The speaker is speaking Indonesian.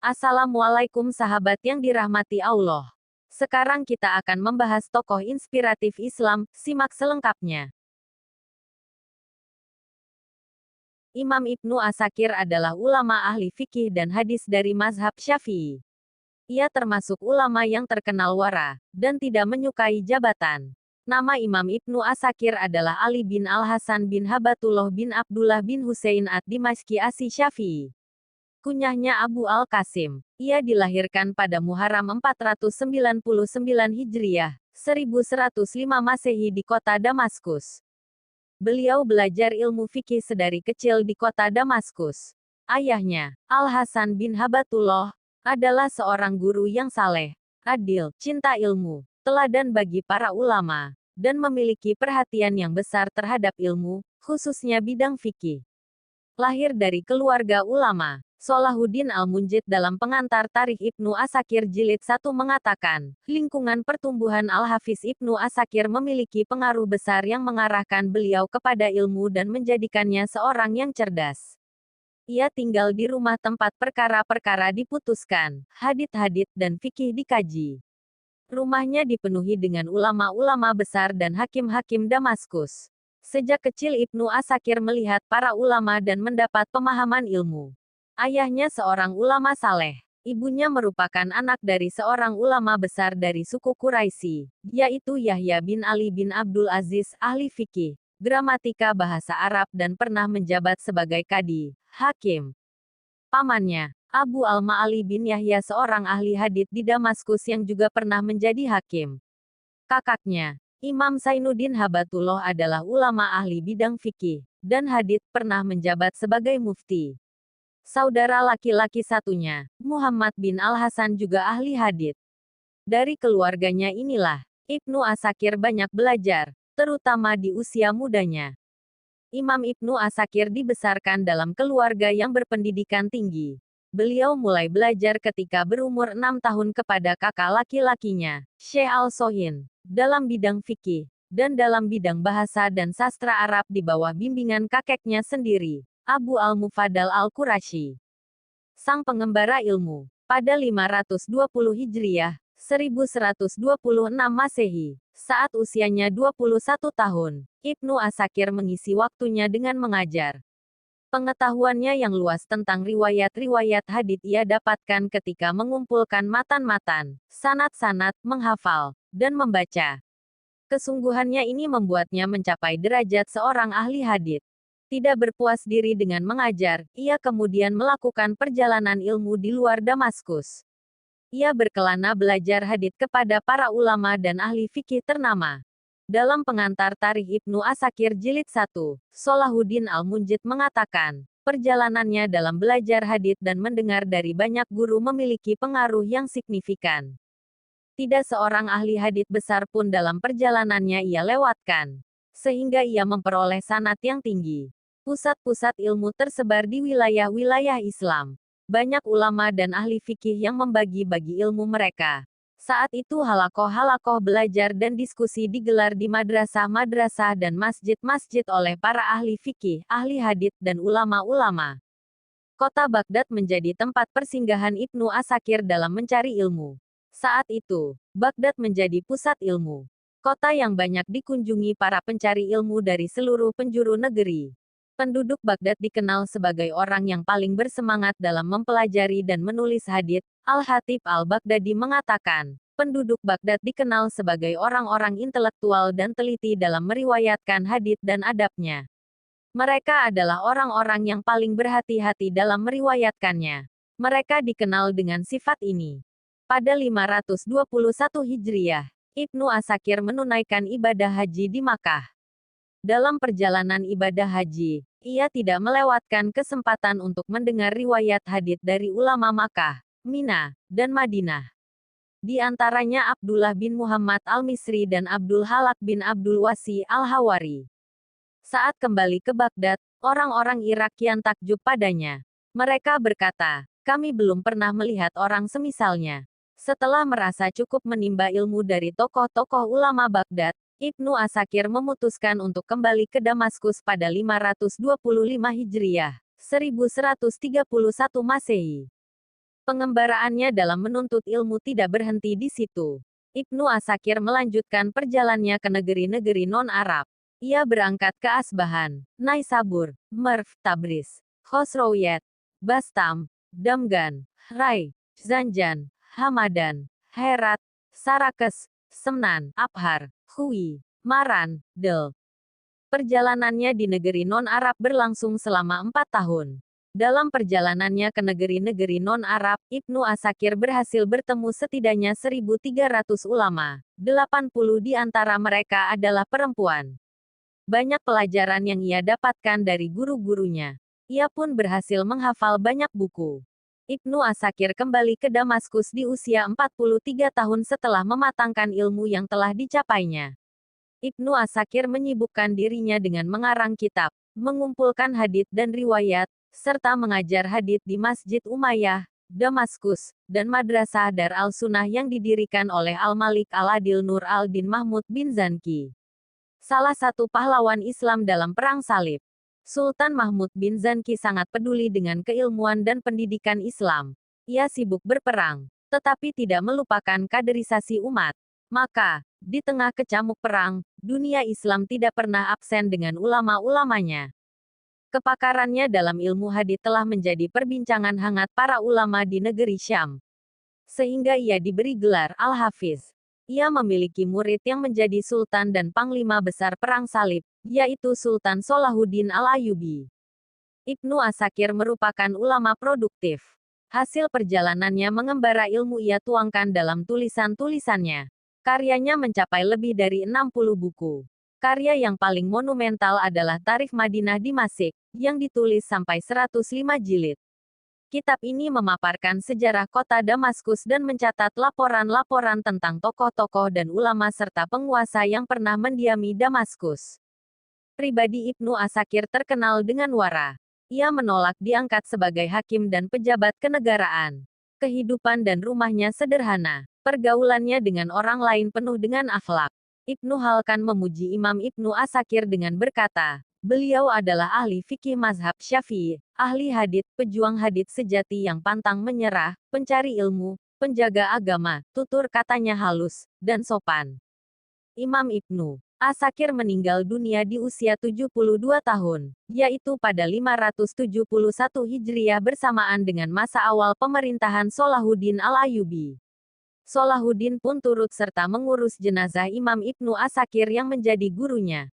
Assalamualaikum sahabat yang dirahmati Allah. Sekarang kita akan membahas tokoh inspiratif Islam, simak selengkapnya. Imam Ibnu Asakir adalah ulama ahli fikih dan hadis dari mazhab Syafi'i. Ia termasuk ulama yang terkenal wara, dan tidak menyukai jabatan. Nama Imam Ibnu Asakir adalah Ali bin Al-Hasan bin Habatullah bin Abdullah bin Husain ad-Dimashqi Asy-Syafi'i. Kunyahnya Abu Al-Qasim. Ia dilahirkan pada Muharram 499 Hijriah, 1105 Masehi di kota Damaskus. Beliau belajar ilmu fikih sedari kecil di kota Damaskus. Ayahnya, Al-Hasan bin Habatullah, adalah seorang guru yang saleh, adil, cinta ilmu, teladan bagi para ulama, dan memiliki perhatian yang besar terhadap ilmu, khususnya bidang fikih. Lahir dari keluarga ulama, Salahuddin Al-Munjid dalam pengantar Tarikh Ibnu Asakir Jilid 1 mengatakan, lingkungan pertumbuhan Al-Hafiz Ibnu Asakir memiliki pengaruh besar yang mengarahkan beliau kepada ilmu dan menjadikannya seorang yang cerdas. Ia tinggal di rumah tempat perkara-perkara diputuskan, hadits-hadits dan fikih dikaji. Rumahnya dipenuhi dengan ulama-ulama besar dan hakim-hakim Damaskus. Sejak kecil Ibnu Asakir melihat para ulama dan mendapat pemahaman ilmu. Ayahnya seorang ulama saleh. Ibunya merupakan anak dari seorang ulama besar dari suku Quraisy, yaitu Yahya bin Ali bin Abdul Aziz, ahli fikih, gramatika bahasa Arab dan pernah menjabat sebagai kadi, hakim. Pamannya, Abu Al-Ma'ali bin Yahya seorang ahli hadits di Damaskus yang juga pernah menjadi hakim. Kakaknya, Imam Zainuddin Habatullah adalah ulama ahli bidang fikih dan hadits pernah menjabat sebagai mufti. Saudara laki-laki satunya, Muhammad bin Al-Hasan juga ahli hadits. Dari keluarganya inilah, Ibnu Asakir banyak belajar, terutama di usia mudanya. Imam Ibnu Asakir dibesarkan dalam keluarga yang berpendidikan tinggi. Beliau mulai belajar ketika berumur 6 tahun kepada kakak laki-lakinya, Syekh Al-Sohin, dalam bidang fikih, dan dalam bidang bahasa dan sastra Arab di bawah bimbingan kakeknya sendiri, Abu Al-Mufaddal Al-Qurasyi. Sang pengembara ilmu. Pada 520 Hijriah, 1126 Masehi, saat usianya 21 tahun, Ibnu Asakir mengisi waktunya dengan mengajar. Pengetahuannya yang luas tentang riwayat-riwayat hadits ia dapatkan ketika mengumpulkan matan-matan, sanad-sanad, menghafal, dan membaca. Kesungguhannya ini membuatnya mencapai derajat seorang ahli hadits. Tidak berpuas diri dengan mengajar, ia kemudian melakukan perjalanan ilmu di luar Damaskus. Ia berkelana belajar hadits kepada para ulama dan ahli fikih ternama. Dalam pengantar Tarikh Ibnu Asakir Jilid 1, Salahuddin Al-Munjid mengatakan, perjalanannya dalam belajar hadits dan mendengar dari banyak guru memiliki pengaruh yang signifikan. Tidak seorang ahli hadits besar pun dalam perjalanannya ia lewatkan, sehingga ia memperoleh sanad yang tinggi. Pusat-pusat ilmu tersebar di wilayah-wilayah Islam. Banyak ulama dan ahli fikih yang membagi-bagi ilmu mereka. Saat itu halakoh-halakoh belajar dan diskusi digelar di madrasah-madrasah dan masjid-masjid oleh para ahli fikih, ahli hadits dan ulama-ulama. Kota Baghdad menjadi tempat persinggahan Ibnu Asakir dalam mencari ilmu. Saat itu, Baghdad menjadi pusat ilmu. Kota yang banyak dikunjungi para pencari ilmu dari seluruh penjuru negeri. Penduduk Baghdad dikenal sebagai orang yang paling bersemangat dalam mempelajari dan menulis hadits. Al-Khatib Al-Baghdadi mengatakan, penduduk Baghdad dikenal sebagai orang-orang intelektual dan teliti dalam meriwayatkan hadits dan adabnya. Mereka adalah orang-orang yang paling berhati-hati dalam meriwayatkannya. Mereka dikenal dengan sifat ini. Pada 521 Hijriah, Ibnu Asakir menunaikan ibadah haji di Makkah. Dalam perjalanan ibadah haji, ia tidak melewatkan kesempatan untuk mendengar riwayat hadits dari ulama Makkah, Mina, dan Madinah. Di antaranya Abdullah bin Muhammad Al-Misri dan Abdul Halak bin Abdul Wasi Al-Hawari. Saat kembali ke Baghdad, orang-orang Irak kian takjub padanya. Mereka berkata, kami belum pernah melihat orang semisalnya. Setelah merasa cukup menimba ilmu dari tokoh-tokoh ulama Baghdad, Ibnu Asakir memutuskan untuk kembali ke Damaskus pada 525 Hijriah, 1131 Masehi. Pengembaraannya dalam menuntut ilmu tidak berhenti di situ. Ibnu Asakir melanjutkan perjalanannya ke negeri-negeri non-Arab. Ia berangkat ke Asbahan, Naisabur, Merv, Tabriz, Khosrowyet, Bastam, Damgan, Rai, Zanjan, Hamadan, Herat, Sarakes, Semnan, Abhar, Hui, Maran, Del. Perjalanannya di negeri non-Arab berlangsung selama 4 tahun. Dalam perjalanannya ke negeri-negeri non-Arab, Ibnu Asakir berhasil bertemu setidaknya 1.300 ulama. 80 di antara mereka adalah perempuan. Banyak pelajaran yang ia dapatkan dari guru-gurunya. Ia pun berhasil menghafal banyak buku. Ibnu Asakir kembali ke Damaskus di usia 43 tahun setelah mematangkan ilmu yang telah dicapainya. Ibnu Asakir menyibukkan dirinya dengan mengarang kitab, mengumpulkan hadits dan riwayat, serta mengajar hadits di Masjid Umayyah, Damaskus, dan Madrasah Dar al-Sunnah yang didirikan oleh Al-Malik Al-Adil Nur al-Din Mahmud bin Zanki. Salah satu pahlawan Islam dalam Perang Salib. Sultan Mahmud bin Zanki sangat peduli dengan keilmuan dan pendidikan Islam. Ia sibuk berperang, tetapi tidak melupakan kaderisasi umat. Maka, di tengah kecamuk perang, dunia Islam tidak pernah absen dengan ulama-ulamanya. Kepakarannya dalam ilmu hadits telah menjadi perbincangan hangat para ulama di negeri Syam. Sehingga ia diberi gelar Al-Hafiz. Ia memiliki murid yang menjadi sultan dan panglima besar Perang Salib, yaitu Sultan Salahuddin Al-Ayyubi. Ibnu Asakir merupakan ulama produktif. Hasil perjalanannya mengembara ilmu ia tuangkan dalam tulisan-tulisannya. Karyanya mencapai lebih dari 60 buku. Karya yang paling monumental adalah Tarikh Madinah Dimasyik, yang ditulis sampai 105 jilid. Kitab ini memaparkan sejarah kota Damaskus dan mencatat laporan-laporan tentang tokoh-tokoh dan ulama serta penguasa yang pernah mendiami Damaskus. Pribadi Ibnu Asakir terkenal dengan wara. Ia menolak diangkat sebagai hakim dan pejabat kenegaraan. Kehidupan dan rumahnya sederhana. Pergaulannya dengan orang lain penuh dengan akhlak. Ibnu Halkan memuji Imam Ibnu Asakir dengan berkata, beliau adalah ahli fikih mazhab Syafi'i, ahli hadits, pejuang hadits sejati yang pantang menyerah, pencari ilmu, penjaga agama, tutur katanya halus, dan sopan. Imam Ibnu Asakir meninggal dunia di usia 72 tahun, yaitu pada 571 Hijriah bersamaan dengan masa awal pemerintahan Salahuddin Al-Ayyubi. Salahuddin pun turut serta mengurus jenazah Imam Ibnu Asakir yang menjadi gurunya.